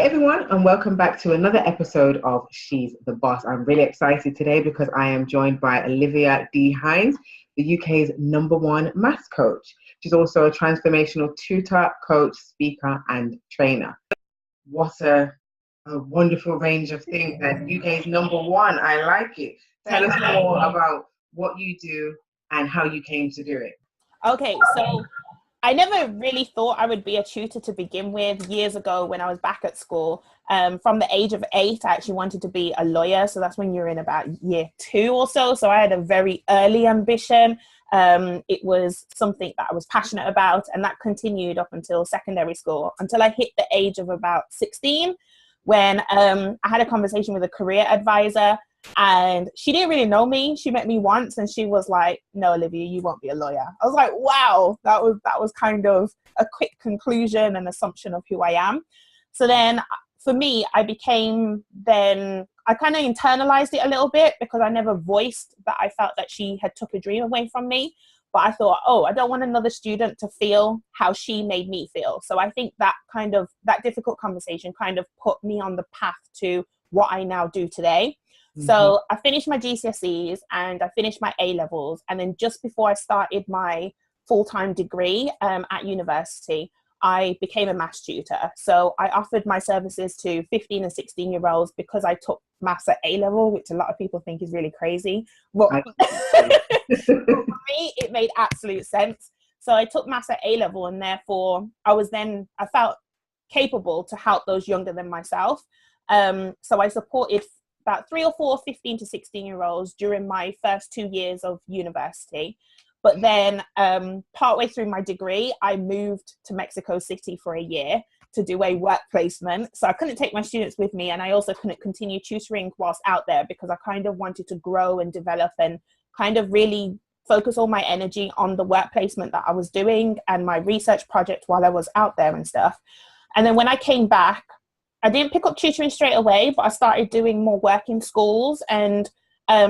everyone, and welcome back to another episode of She's the Boss. I'm really excited today because I am joined by Olivia D Hinds, the UK's #1 maths coach. She's also a transformational tutor, coach, speaker, and trainer. What a wonderful range of things. And UK's #1. I like it. Tell us more about what you do and how you came to do it. Okay, so I never really thought I would be a tutor to begin with. Years ago when I was back at school, from the age of 8, I actually wanted to be a lawyer. So that's when you're in about year 2 or so. So I had a very early ambition. It was something that I was passionate about, and that continued up until secondary school, until I hit the age of about 16, when I had a conversation with a career advisor. And she didn't really know me. She met me once and she was like, "No, Olivia, you won't be a lawyer." I was like, wow, that was kind of a quick conclusion and assumption of who I am. So then for me, I kind of internalized it a little bit, because I never voiced that I felt that she had took a dream away from me. But I thought, I don't want another student to feel how she made me feel. So I think that difficult conversation kind of put me on the path to what I now do today. So I finished my GCSEs and I finished my A-levels. And then just before I started my full-time degree at university, I became a maths tutor. So I offered my services to 15 and 16-year-olds because I took maths at A-level, which a lot of people think is really crazy. But for me, it made absolute sense. So I took maths at A-level, and therefore I felt capable to help those younger than myself. So I supported about 3 or 4 15 to 16-year-olds during my first 2 years of university. But then partway through my degree, I moved to Mexico City for a year to do a work placement. So I couldn't take my students with me, and I also couldn't continue tutoring whilst out there, because I kind of wanted to grow and develop and kind of really focus all my energy on the work placement that I was doing and my research project while I was out there and stuff. And then when I came back, I didn't pick up tutoring straight away, but I started doing more work in schools and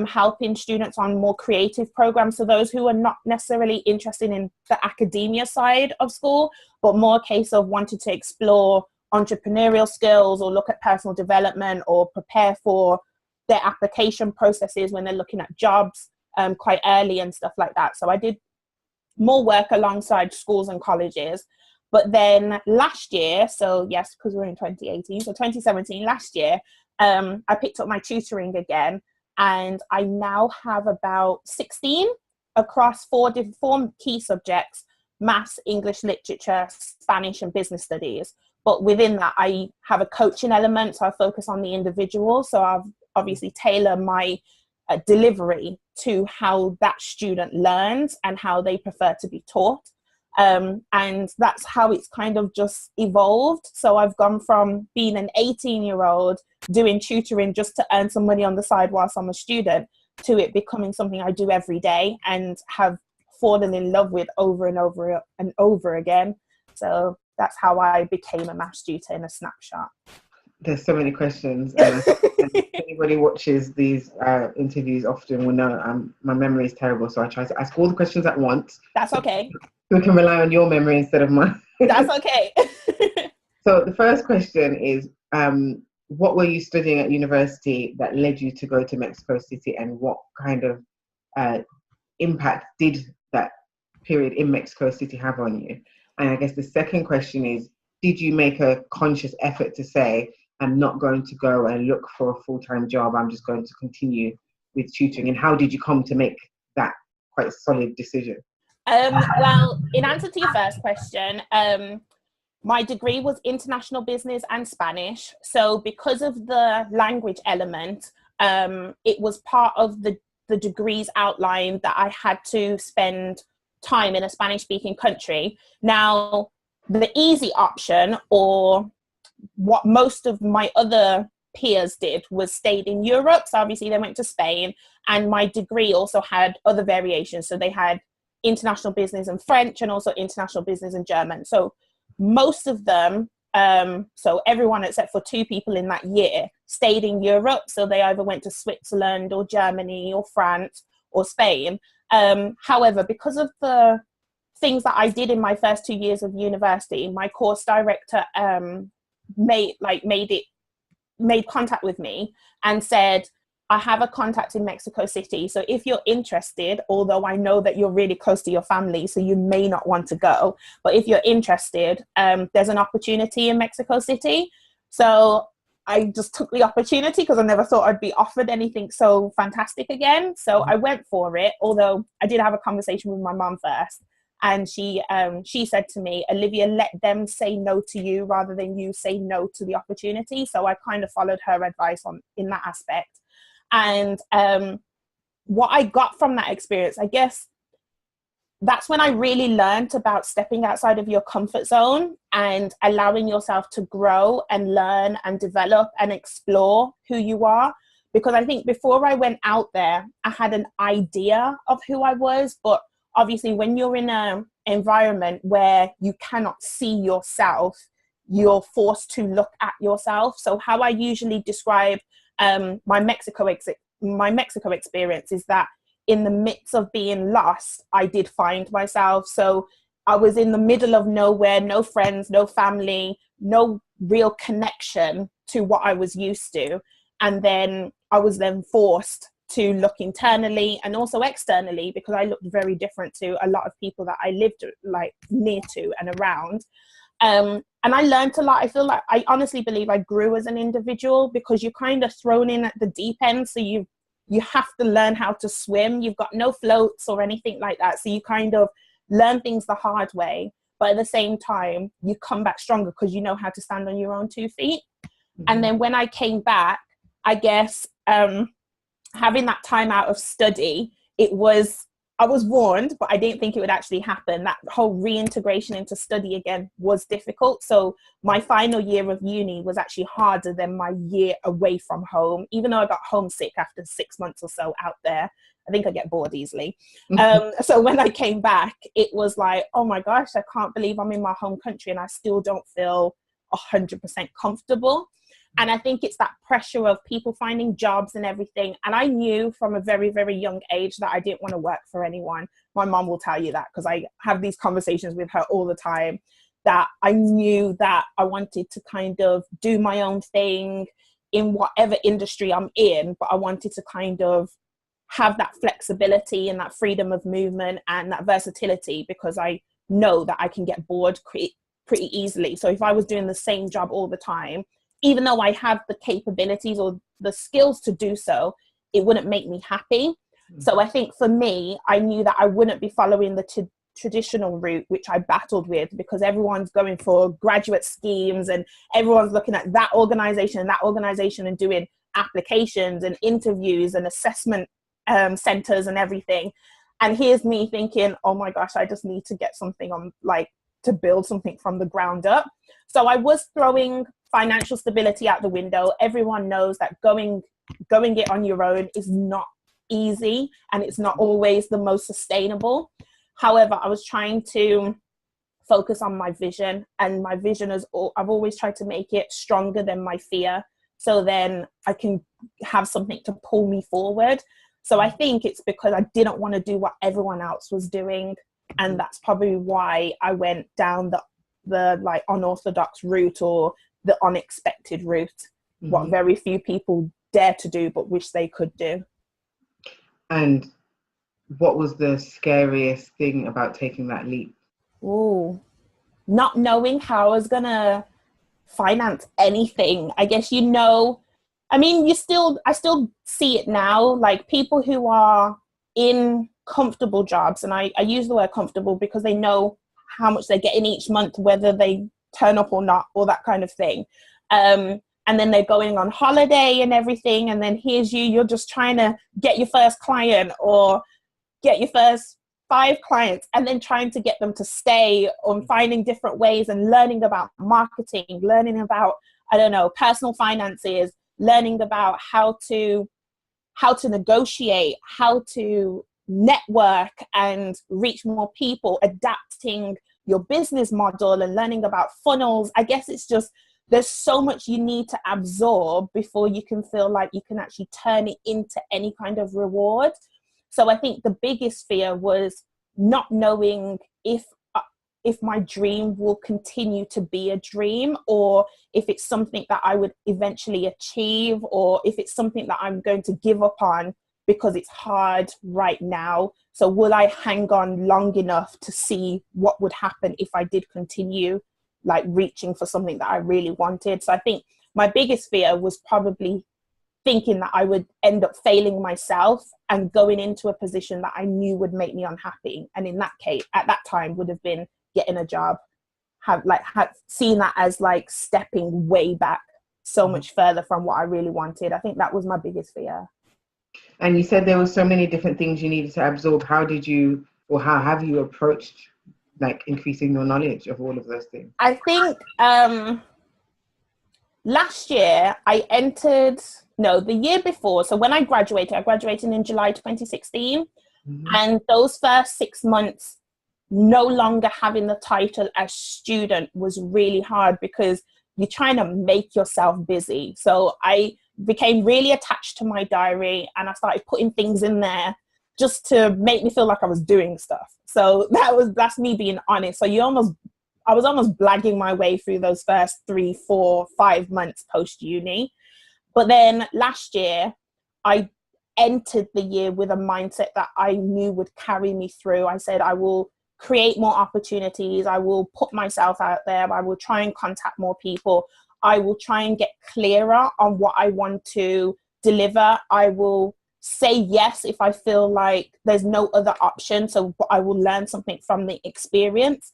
helping students on more creative programs. So those who are not necessarily interested in the academia side of school, but more a case of wanting to explore entrepreneurial skills or look at personal development or prepare for their application processes when they're looking at jobs quite early and stuff like that. So I did more work alongside schools and colleges. But then last year, so yes, because we're in 2018, so 2017, last year, I picked up my tutoring again, and I now have about 16 across 4 key subjects: maths, English literature, Spanish, and business studies. But within that, I have a coaching element, so I focus on the individual. So I've obviously tailored my delivery to how that student learns and how they prefer to be taught. And that's how it's kind of just evolved. So I've gone from being an 18-year-old doing tutoring just to earn some money on the side whilst I'm a student, to it becoming something I do every day and have fallen in love with over and over and over again. So that's how I became a maths tutor in a snapshot. There's so many questions. And if anybody watches these interviews often will know my memory is terrible, so I try to ask all the questions at once. That's okay. We can rely on your memory instead of mine. That's okay. So the first question is, what were you studying at university that led you to go to Mexico City, and what kind of impact did that period in Mexico City have on you? And I guess the second question is, did you make a conscious effort to say, I'm not going to go and look for a full-time job, I'm just going to continue with tutoring? And how did you come to make that quite solid decision? Well, in answer to your first question, my degree was international business and Spanish. So because of the language element, it was part of the degree's outline that I had to spend time in a Spanish-speaking country. Now, the easy option, or what most of my other peers did, was stayed in Europe. So obviously they went to Spain, and my degree also had other variations. So they had international business and French, and also international business and German. So most of them, so everyone except for 2 people in that year, stayed in Europe. So they either went to Switzerland or Germany or France or Spain. However, because of the things that I did in my first 2 years of university, my course director made contact with me and said, I have a contact in Mexico City. So if you're interested, although I know that you're really close to your family, so you may not want to go, but if you're interested, there's an opportunity in Mexico City. So I just took the opportunity because I never thought I'd be offered anything so fantastic again. So I went for it, although I did have a conversation with my mom first. And she said to me, Olivia, let them say no to you rather than you say no to the opportunity. So I kind of followed her advice in that aspect. And what I got from that experience, I guess that's when I really learned about stepping outside of your comfort zone and allowing yourself to grow and learn and develop and explore who you are. Because I think before I went out there, I had an idea of who I was, but obviously when you're in an environment where you cannot see yourself, you're forced to look at yourself. So how I usually describe my Mexico experience is that in the midst of being lost, I did find myself. So I was in the middle of nowhere, no friends, no family, no real connection to what I was used to. And then I was then forced to look internally and also externally, because I looked very different to a lot of people that I lived like near to and around. And I learned a lot. I feel like I honestly believe I grew as an individual, because you're kind of thrown in at the deep end. So you have to learn how to swim. You've got no floats or anything like that. So you kind of learn things the hard way. But at the same time, you come back stronger because you know how to stand on your own 2 feet. Mm-hmm. And then when I came back, I guess having that time out of study, I was warned, but I didn't think it would actually happen. That whole reintegration into study again was difficult. So my final year of uni was actually harder than my year away from home, even though I got homesick after 6 months or so out there. I think I get bored easily. So when I came back, it was like, oh my gosh, I can't believe I'm in my home country and I still don't feel 100% comfortable. And I think it's that pressure of people finding jobs and everything. And I knew from a very, very young age that I didn't want to work for anyone. My mom will tell you that, because I have these conversations with her all the time, that I knew that I wanted to kind of do my own thing in whatever industry I'm in, but I wanted to kind of have that flexibility and that freedom of movement and that versatility, because I know that I can get bored pretty easily. So if I was doing the same job all the time, even though I have the capabilities or the skills to do so, it wouldn't make me happy. Mm-hmm. So I think for me, I knew that I wouldn't be following the traditional route, which I battled with, because everyone's going for graduate schemes and everyone's looking at that organization and doing applications and interviews and assessment centers and everything. And here's me thinking, oh my gosh, I just need to get something on, like, to build something from the ground up. So I was throwing financial stability out the window. Everyone knows that going it on your own is not easy, and it's not always the most sustainable. However, I was trying to focus on my vision, and my vision is I've always tried to make it stronger than my fear, so then I can have something to pull me forward. So I think it's because I didn't want to do what everyone else was doing, and that's probably why I went down the like unorthodox route or the unexpected route, mm-hmm. what very few people dare to do but wish they could do. And what was the scariest thing about taking that leap? Oh, not knowing how I was gonna finance anything. I guess, I mean, I still see it now, like people who are in comfortable jobs, and I use the word comfortable because they know how much they're getting each month, whether they turn up or not, or that kind of thing. And then they're going on holiday and everything, and then here's you're just trying to get your first client or get your first 5 clients, and then trying to get them to stay, on finding different ways and learning about marketing, learning about, I don't know, personal finances, learning about how to negotiate, how to network and reach more people, adapting your business model and learning about funnels. I guess it's just, there's so much you need to absorb before you can feel like you can actually turn it into any kind of reward. So I think the biggest fear was not knowing if if my dream will continue to be a dream, or if it's something that I would eventually achieve, or if it's something that I'm going to give up on because it's hard right now. So will I hang on long enough to see what would happen if I did continue like reaching for something that I really wanted? So I think my biggest fear was probably thinking that I would end up failing myself and going into a position that I knew would make me unhappy. And in that case, at that time, would have been getting a job, have seen that as like stepping way back so much further from what I really wanted. I think that was my biggest fear. And you said there were so many different things you needed to absorb. How did you, or how have you approached like increasing your knowledge of all of those things? I think last year the year before. So when I graduated in July 2016. Mm-hmm. And those first 6 months, no longer having the title as student was really hard because you're trying to make yourself busy. So I became really attached to my diary and I started putting things in there just to make me feel like I was doing stuff. So that's me being honest. So I was almost blagging my way through those first 3, 4, 5 months post uni. But then last year, I entered the year with a mindset that I knew would carry me through. I said, I will create more opportunities. I will put myself out there. I will try and contact more people. I will try and get clearer on what I want to deliver. I will say yes if I feel like there's no other option. So I will learn something from the experience.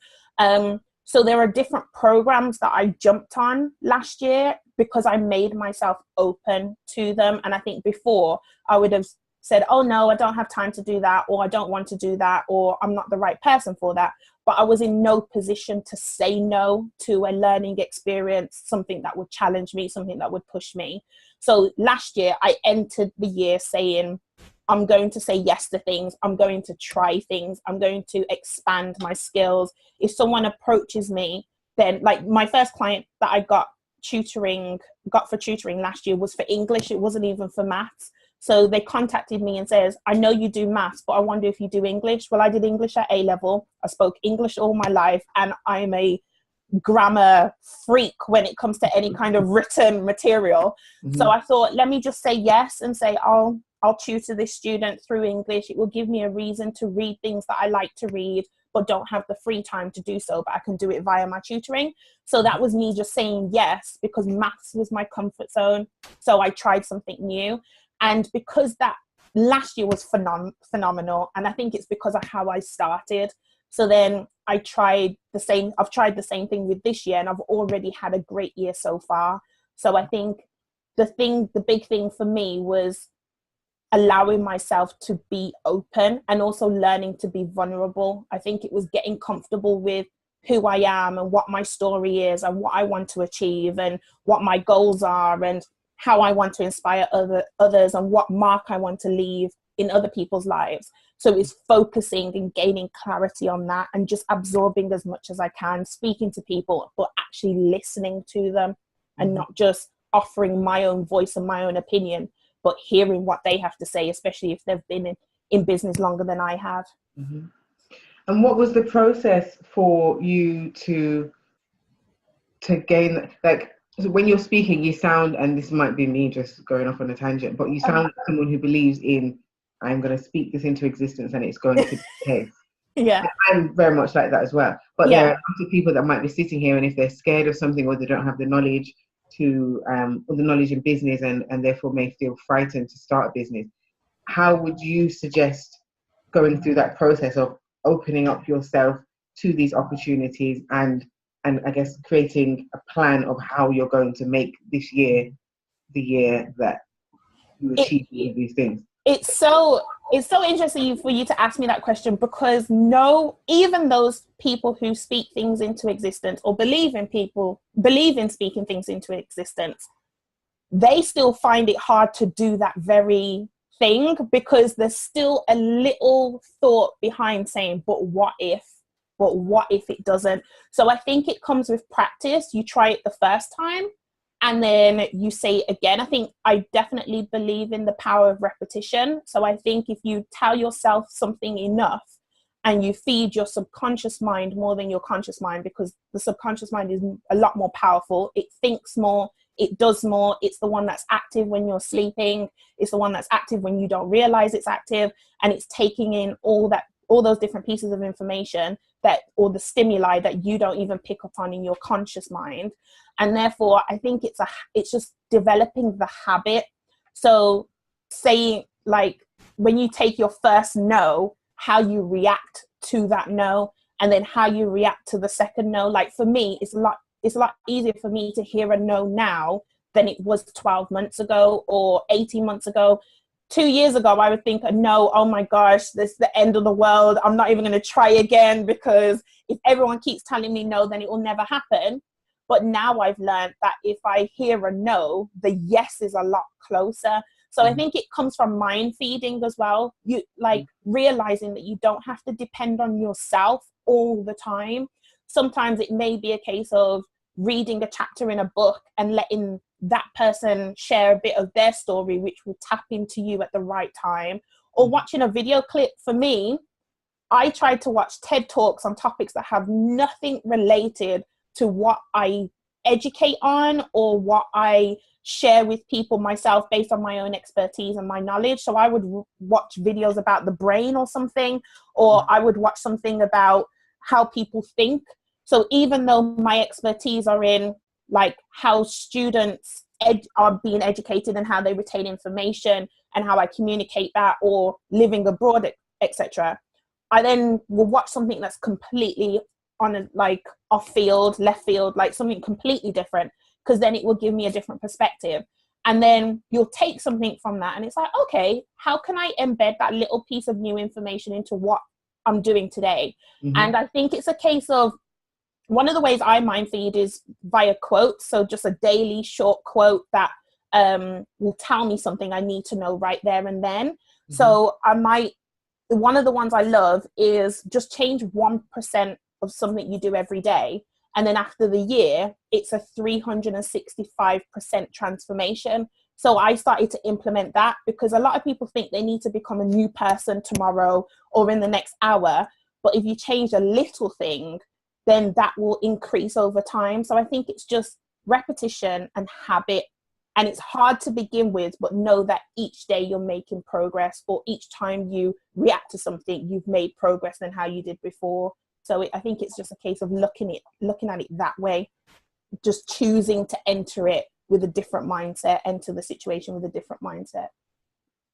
So there are different programs that I jumped on last year because I made myself open to them. And I think before I would have said, oh no, I don't have time to do that, or I don't want to do that, or I'm not the right person for that. But I was in no position to say no to a learning experience, something that would challenge me, something that would push me. So last year I entered the year saying, I'm going to say yes to things. I'm going to try things. I'm going to expand my skills. If someone approaches me, then like my first client that I got for tutoring last year was for English. It wasn't even for maths. So they contacted me and says, I know you do maths, but I wonder if you do English. Well, I did English at A level. I spoke English all my life, and I'm a grammar freak when it comes to any kind of written material. Mm-hmm. So I thought, let me just say yes and say, I'll tutor this student through English. It will give me a reason to read things that I like to read, but don't have the free time to do so, but I can do it via my tutoring. So that was me just saying yes, because maths was my comfort zone. So I tried something new. And because that last year was phenomenal, and I think it's because of how I started. So then I've tried the same thing with this year, and I've already had a great year so far. So I think the big thing for me was allowing myself to be open and also learning to be vulnerable. I think it was getting comfortable with who I am and what my story is and what I want to achieve and what my goals are and how I want to inspire others and what mark I want to leave in other people's lives. So it's focusing and gaining clarity on that and just absorbing as much as I can, speaking to people, but actually listening to them and not just offering my own voice and my own opinion, but hearing what they have to say, especially if they've been in business longer than I have. Mm-hmm. And what was the process for you to gain, like, so when you're speaking, you sound, and this might be me just going off on a tangent, but you sound like someone who believes in, I'm going to speak this into existence and it's going to be the case. Yeah. And I'm very much like that as well. But there are lots of people that might be sitting here, and if they're scared of something or they don't have the knowledge or the knowledge in business and therefore may feel frightened to start a business, how would you suggest going through that process of opening up yourself to these opportunities and I guess creating a plan of how you're going to make this year the year that you achieve these things? It's so interesting for you to ask me that question, because even those people who speak things into existence or believe in speaking things into existence, they still find it hard to do that very thing, because there's still a little thought behind saying, but what if it doesn't? So I think it comes with practice. You try it the first time and then you say it again. I definitely believe in the power of repetition. So I think if you tell yourself something enough and you feed your subconscious mind more than your conscious mind, because the subconscious mind is a lot more powerful. It thinks more, it does more. It's the one that's active when you're sleeping. It's the one that's active when you don't realize it's active, and it's taking in all those different pieces of information or the stimuli that you don't even pick up on in your conscious mind. And therefore, I think it's just developing the habit. So saying, like, when you take your first no, how you react to that no, and then how you react to the second no. Like for me, it's a lot easier for me to hear a no now than it was 12 months ago or 18 months ago. 2 years ago, I would think a no, oh my gosh, this is the end of the world. I'm not even going to try again, because if everyone keeps telling me no, then it will never happen. But now I've learned that if I hear a no, the yes is a lot closer. So I think it comes from mind feeding as well. You like realizing that you don't have to depend on yourself all the time. Sometimes it may be a case of reading a chapter in a book and letting that person share a bit of their story, which will tap into you at the right time. Or watching a video clip. For me, I tried to watch TED Talks on topics that have nothing related to what I educate on or what I share with people myself based on my own expertise and my knowledge. So I would watch videos about the brain or something, or I would watch something about how people think. So even though my expertise are in like how students are being educated and how they retain information and how I communicate that, or living abroad, etc., I then will watch something that's completely on a, like off field, left field, like something completely different, because then it will give me a different perspective. And then you'll take something from that and it's like, okay, how can I embed that little piece of new information into what I'm doing today? And I think it's a case of, one of the ways I mind feed is via quotes. So just a daily short quote that will tell me something I need to know right there and then. So one of the ones I love is just change 1% of something you do every day. And then after the year, it's a 365% transformation. So I started to implement that, because a lot of people think they need to become a new person tomorrow or in the next hour. But if you change a little thing, then that will increase over time. So I think it's just repetition and habit. And it's hard to begin with, but know that each day you're making progress, or each time you react to something, you've made progress than how you did before. So I think it's just a case of looking at it that way, just choosing to enter it with a different mindset, enter the situation with a different mindset.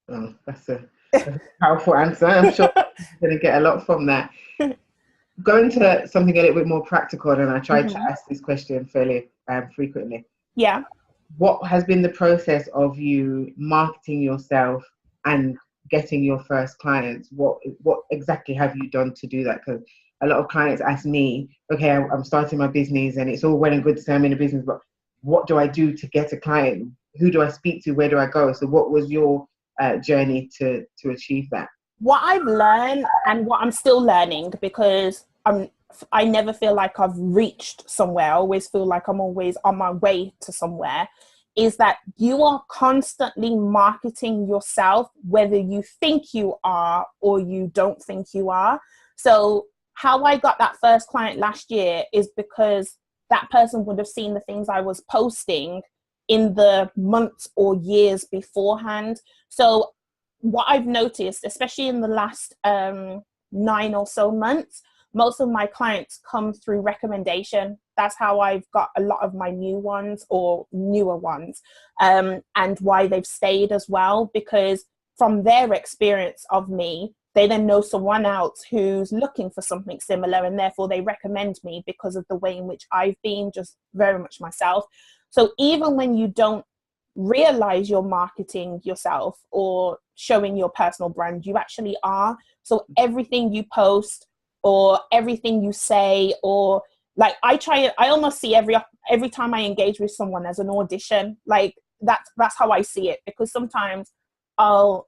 Oh, that's a powerful answer. I'm sure you're going to get a lot from that. Going to something a little bit more practical, and I try to ask this question fairly frequently. Yeah. What has been the process of you marketing yourself and getting your first clients? What exactly have you done to do that? Because a lot of clients ask me, okay, I'm starting my business and it's all well and good to say I'm in a business, but what do I do to get a client? Who do I speak to? Where do I go? So what was your journey to achieve that? What I've learned, and what I'm still learning, because I never feel like I've reached somewhere. I always feel like I'm always on my way to somewhere, is that you are constantly marketing yourself, whether you think you are or you don't think you are. So how I got that first client last year is because that person would have seen the things I was posting in the months or years beforehand. So what I've noticed, especially in the last 9 or so months, most of my clients come through recommendation. That's how I've got a lot of my new ones or newer ones, and why they've stayed as well, because from their experience of me, they then know someone else who's looking for something similar, and therefore they recommend me because of the way in which I've been just very much myself. So even when you don't realize you're marketing yourself or showing your personal brand, you actually are. So everything you post or everything you say, or like I almost see every time I engage with someone as an audition. Like that's how I see it, because sometimes I'll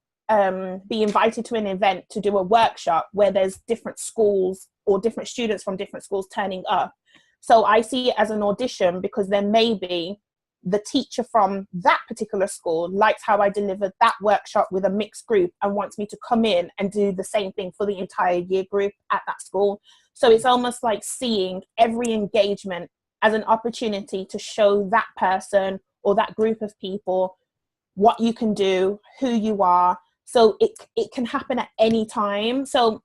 be invited to an event to do a workshop where there's different schools or different students from different schools turning up. So I see it as an audition, because then maybe the teacher from that particular school likes how I delivered that workshop with a mixed group and wants me to come in and do the same thing for the entire year group at that school. So it's almost like seeing every engagement as an opportunity to show that person or that group of people what you can do, who you are. So it can happen at any time. So,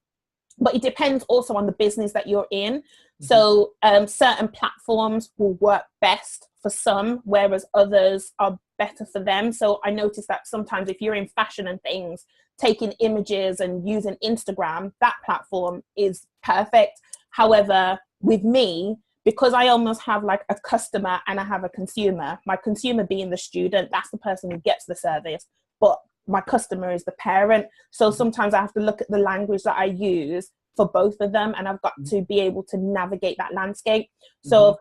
but it depends also on the business that you're in. So certain platforms will work best for some, whereas others are better for them. So I noticed that sometimes if you're in fashion and things, taking images and using Instagram, that platform is perfect. However, with me, because I almost have like a customer and I have a consumer, my consumer being the student, that's the person who gets the service, but my customer is the parent. So sometimes I have to look at the language that I use for both of them, and I've got to be able to navigate that landscape. So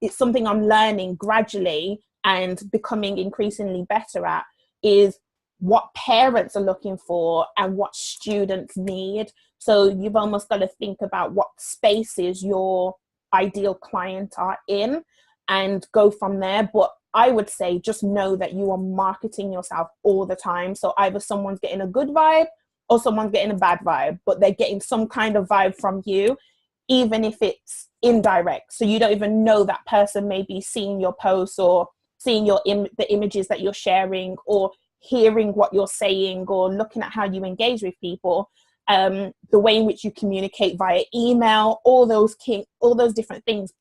it's something I'm learning gradually and becoming increasingly better at, is what parents are looking for and what students need. So you've almost got to think about what spaces your ideal client are in and go from there. But I would say just know that you are marketing yourself all the time. So either someone's getting a good vibe or someone's getting a bad vibe, but they're getting some kind of vibe from you, even if it's indirect. So you don't even know that person may be seeing your posts or seeing the images that you're sharing, or hearing what you're saying, or looking at how you engage with people, the way in which you communicate via email, all those different things.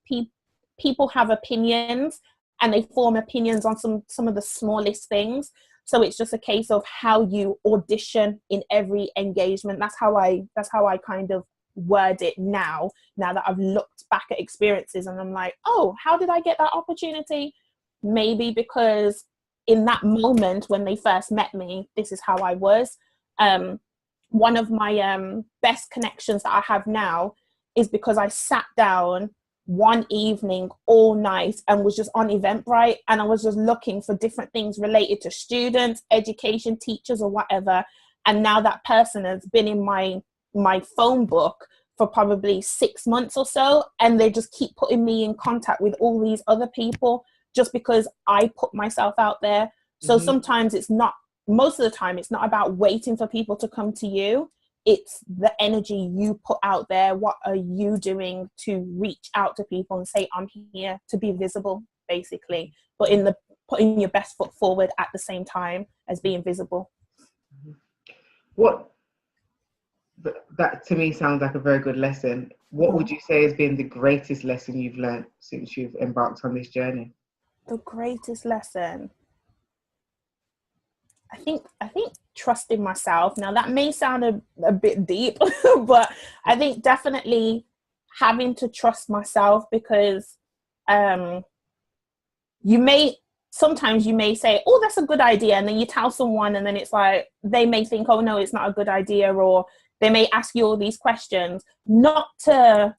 People have opinions, and they form opinions on some of the smallest things. So it's just a case of how you audition in every engagement. That's how I kind of word it now that I've looked back at experiences and I'm like, oh, how did I get that opportunity? Maybe because in that moment when they first met me, this is how I was. One of my best connections that I have now is because I sat down one evening all night and was just on Eventbrite, and I was just looking for different things related to students, education, teachers, or whatever. And now that person has been in my phone book for probably 6 months or so, and they just keep putting me in contact with all these other people just because I put myself out there. So sometimes most of the time it's not about waiting for people to come to you. It's the energy you put out there. What are you doing to reach out to people and say, I'm here to be visible, basically, but putting your best foot forward at the same time as being visible. That to me sounds like a very good lesson. What would you say has been the greatest lesson you've learned since you've embarked on this journey? The greatest lesson, I think trusting myself. Now that may sound a bit deep, but I think definitely having to trust myself, because sometimes you may say, oh, that's a good idea, and then you tell someone and then it's like they may think, oh no, it's not a good idea, or they may ask you all these questions, not to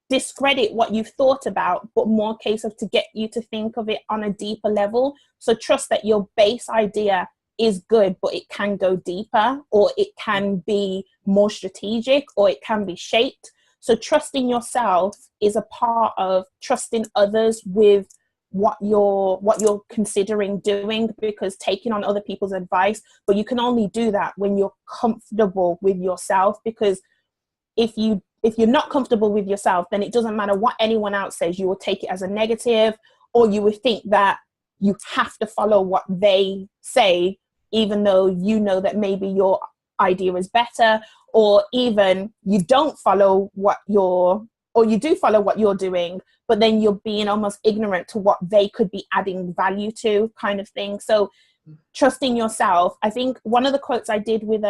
discredit what you've thought about, but more case of to get you to think of it on a deeper level. So trust that your base idea is good, but it can go deeper, or it can be more strategic, or it can be shaped. So trusting yourself is a part of trusting others with what you're considering doing, because taking on other people's advice, but you can only do that when you're comfortable with yourself. Because if you're not comfortable with yourself, then it doesn't matter what anyone else says, you will take it as a negative, or you would think that you have to follow what they say, even though you know that maybe your idea is better, or even you don't follow you do follow what you're doing, but then you're being almost ignorant to what they could be adding value to, kind of thing. So trusting yourself. I think one of the quotes I did with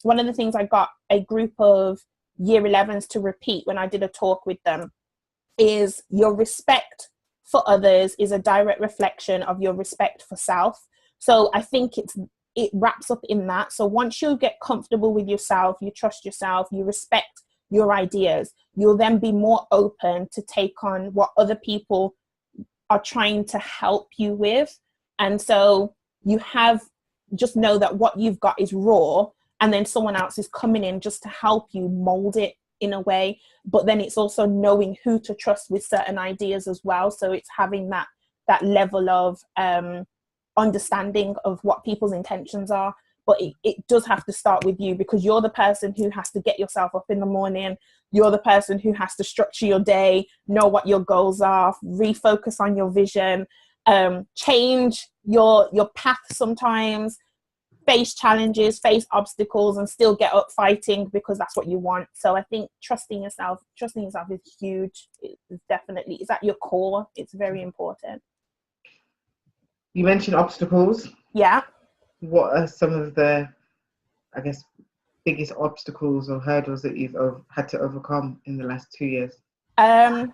one of the things I got a group of year 11s to repeat when I did a talk with them is, your respect for others is a direct reflection of your respect for self. So I think it wraps up in that. So once you get comfortable with yourself, you trust yourself, you respect your ideas, you'll then be more open to take on what other people are trying to help you with. And so just know that what you've got is raw, and then someone else is coming in just to help you mold it in a way. But then it's also knowing who to trust with certain ideas as well. So it's having that that level of understanding of what people's intentions are. But it does have to start with you, because you're the person who has to get yourself up in the morning. You're the person who has to structure your day, know what your goals are, refocus on your vision, change your path sometimes, face challenges, face obstacles, and still get up fighting because that's what you want. So I think trusting yourself is huge. It's definitely, it's at your core. It's very important. You mentioned obstacles. Yeah. What are some of the, I guess, biggest obstacles or hurdles that you've had to overcome in the last 2 years? At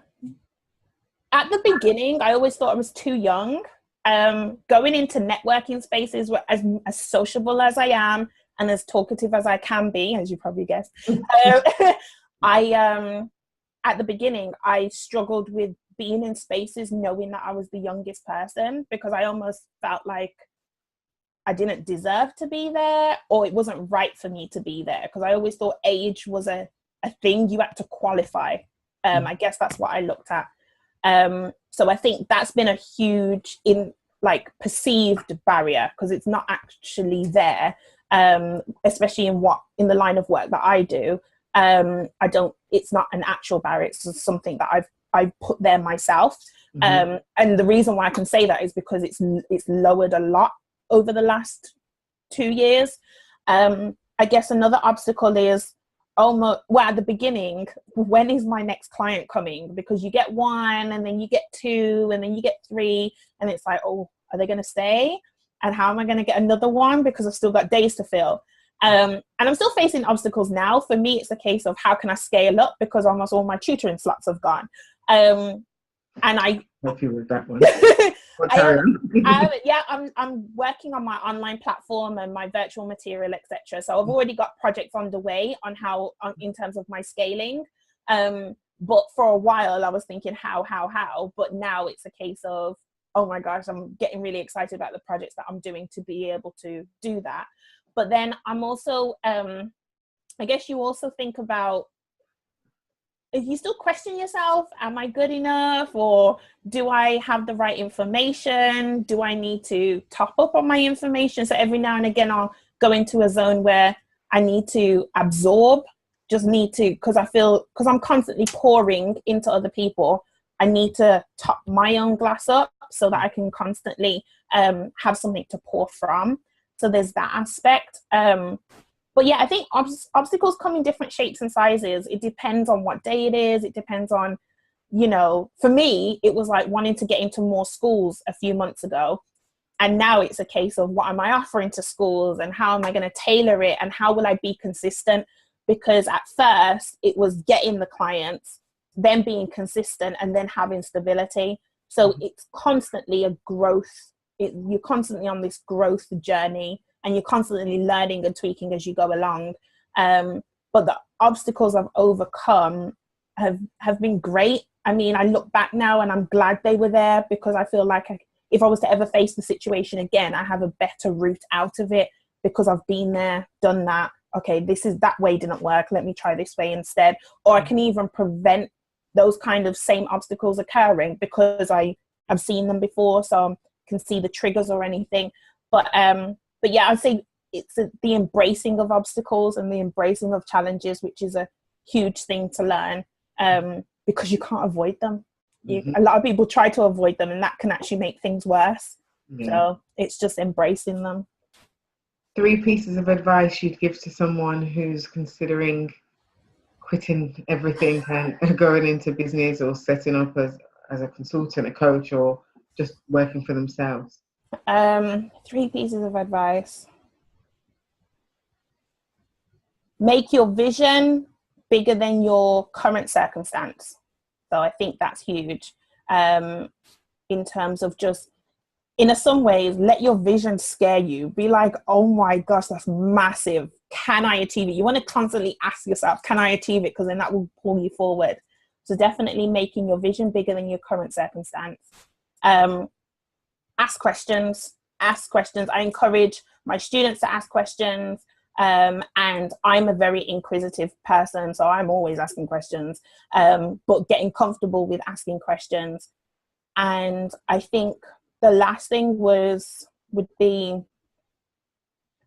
the beginning, I always thought I was too young. Going into networking spaces, where as sociable as I am and as talkative as I can be, as you probably guessed, at the beginning, I struggled with being in spaces knowing that I was the youngest person, because I almost felt like I didn't deserve to be there, or it wasn't right for me to be there, because I always thought age was a thing you had to qualify. I guess that's what I looked at. So I think that's been a huge perceived barrier, because it's not actually there, especially in the line of work that I do. It's not an actual barrier, it's just something that I've put there myself. And the reason why I can say that is because it's lowered a lot over the last 2 years. I guess another obstacle is at the beginning, when is my next client coming? Because you get one, and then you get two, and then you get three, and it's like, oh, are they going to stay? And how am I going to get another one? Because I've still got days to fill. And I'm still facing obstacles now. For me, it's a case of how can I scale up, because almost all my tutoring slots have gone. And I help you with that one. I'm working on my online platform and my virtual material, etc. So I've already got projects underway on in terms of my scaling. But for a while I was thinking how, but now it's a case of, oh my gosh, I'm getting really excited about the projects that I'm doing to be able to do that. But then I'm also, I guess you also think about, if you still question yourself, am I good enough? Or do I have the right information? Do I need to top up on my information? So every now and again, I'll go into a zone where I need to absorb, because I'm constantly pouring into other people. I need to top my own glass up so that I can constantly have something to pour from. So there's that aspect. But yeah, I think obstacles come in different shapes and sizes. It depends on what day it is. It depends on, for me, it was like wanting to get into more schools a few months ago. And now it's a case of, what am I offering to schools, and how am I going to tailor it, and how will I be consistent? Because at first it was getting the clients, then being consistent, and then having stability. So it's constantly a growth. You're constantly on this growth journey, and you're constantly learning and tweaking as you go along. But the obstacles I've overcome have been great. I mean, I look back now and I'm glad they were there, because I feel like if I was to ever face the situation again, I have a better route out of it, because I've been there, done that. Okay, that way didn't work. Let me try this way instead. Or I can even prevent those kind of same obstacles occurring, because I've seen them before, so I can see the triggers or anything. But yeah, I'd say it's the embracing of obstacles and the embracing of challenges, which is a huge thing to learn, because you can't avoid them. A lot of people try to avoid them, and that can actually make things worse. So it's just embracing them. 3 pieces of advice you'd give to someone who's considering quitting everything and going into business, or setting up as a consultant, a coach, or just working for themselves? 3 pieces of advice. Make your vision bigger than your current circumstance. So I think that's huge. In terms of just, in some ways, let your vision scare you. Be like, oh my gosh, that's massive. Can I achieve it? You want to constantly ask yourself, can I achieve it? Because then that will pull you forward. So definitely making your vision bigger than your current circumstance. Ask questions. I encourage my students to ask questions. And I'm a very inquisitive person, so I'm always asking questions, but getting comfortable with asking questions. And I think the last thing would be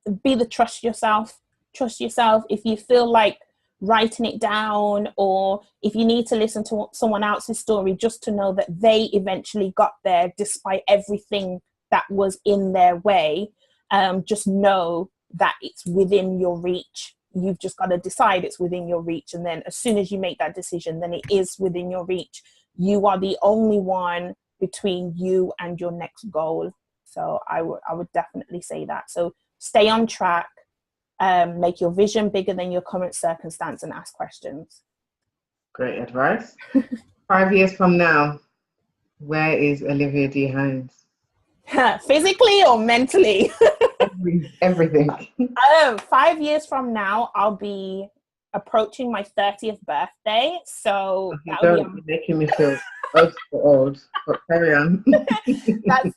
the trust yourself. Trust yourself. If you feel like writing it down, or if you need to listen to someone else's story, just to know that they eventually got there despite everything that was in their way, just know that it's within your reach. You've just got to decide it's within your reach, and then as soon as you make that decision, then it is within your reach. You are the only one between you and your next goal. So I would definitely say that. So stay on track, make your vision bigger than your current circumstance, and ask questions. Great advice. 5 years from now, where is Olivia D Hinds? Physically or mentally? Everything. 5 years from now, I'll be approaching my 30th birthday. So you're making me feel old, but carry on.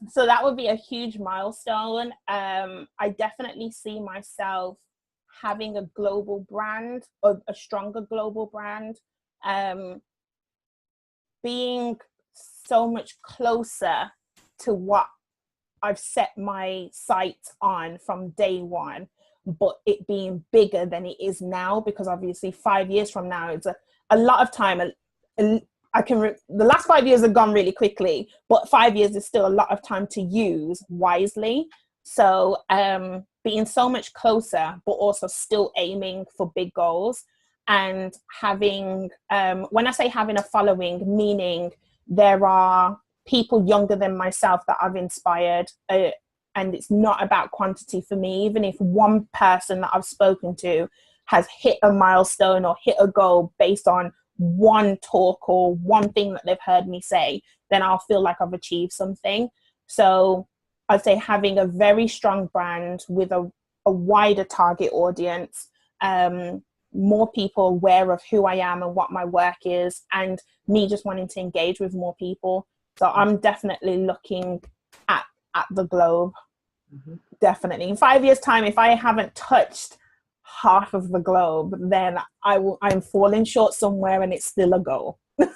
So that would be a huge milestone. I definitely see myself having a global brand, or a stronger global brand, being so much closer to what I've set my sights on from day one, but it being bigger than it is now, because obviously 5 years from now, it's a lot of time. The last 5 years have gone really quickly, but 5 years is still a lot of time to use wisely. So being so much closer, but also still aiming for big goals, and having, when I say having a following, meaning there are people younger than myself that I've inspired, and it's not about quantity for me. Even if one person that I've spoken to has hit a milestone or hit a goal based on one talk or one thing that they've heard me say, then I'll feel like I've achieved something. So I'd say having a very strong brand with a wider target audience, more people aware of who I am and what my work is, and me just wanting to engage with more people. So I'm definitely looking at the globe. Mm-hmm. Definitely. In 5 years' time, if I haven't touched half of the globe, then I'm falling short somewhere, and it's still a goal. I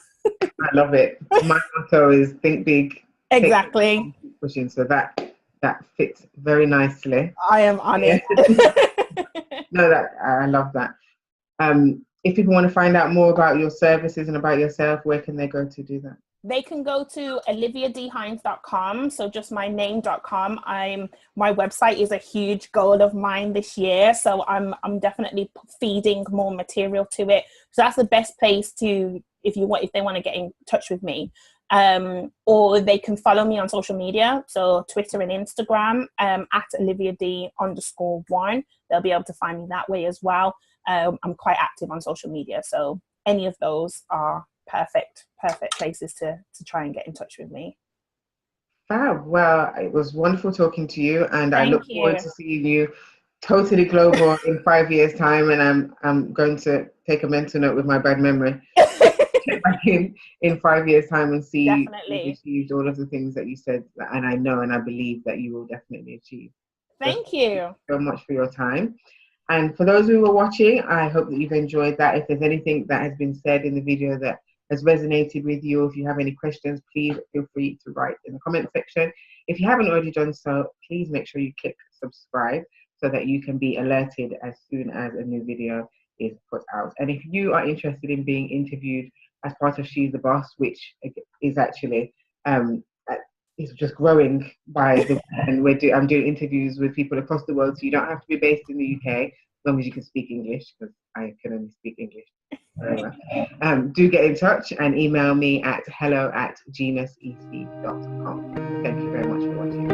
love it. My motto is think big. Exactly. Pushing. So that fits very nicely. I am on it. No, I love that. If people want to find out more about your services and about yourself, where can they go to do that? They can go to oliviadhinds.com. So just my name.com. My website is a huge goal of mine this year. So I'm definitely feeding more material to it. So that's the best place to, if they want to get in touch with me. Or they can follow me on social media. So Twitter and Instagram, at OliviaD_1. They'll be able to find me that way as well. I'm quite active on social media. So any of those are perfect places to try and get in touch with me. Fab. Well, it was wonderful talking to you, and I look forward to seeing you totally global in 5 years' time. And I'm going to take a mental note with my bad memory. Check back in 5 years' time and see if you achieved all of the things that you said, and I know and I believe that you will definitely achieve. Thank you so much for your time. And for those who were watching, I hope that you've enjoyed that. If there's anything that has been said in the video that has resonated with you, if you have any questions, please feel free to write in the comment section. If you haven't already done so, please make sure you click subscribe so that you can be alerted as soon as a new video is put out. And if you are interested in being interviewed as part of She's the Boss, which is actually is just growing by the and I'm doing interviews with people across the world, so you don't have to be based in the UK as long as you can speak English, because I can only speak English very well. Do get in touch and email me at hello@genusec.com. Thank you very much for watching.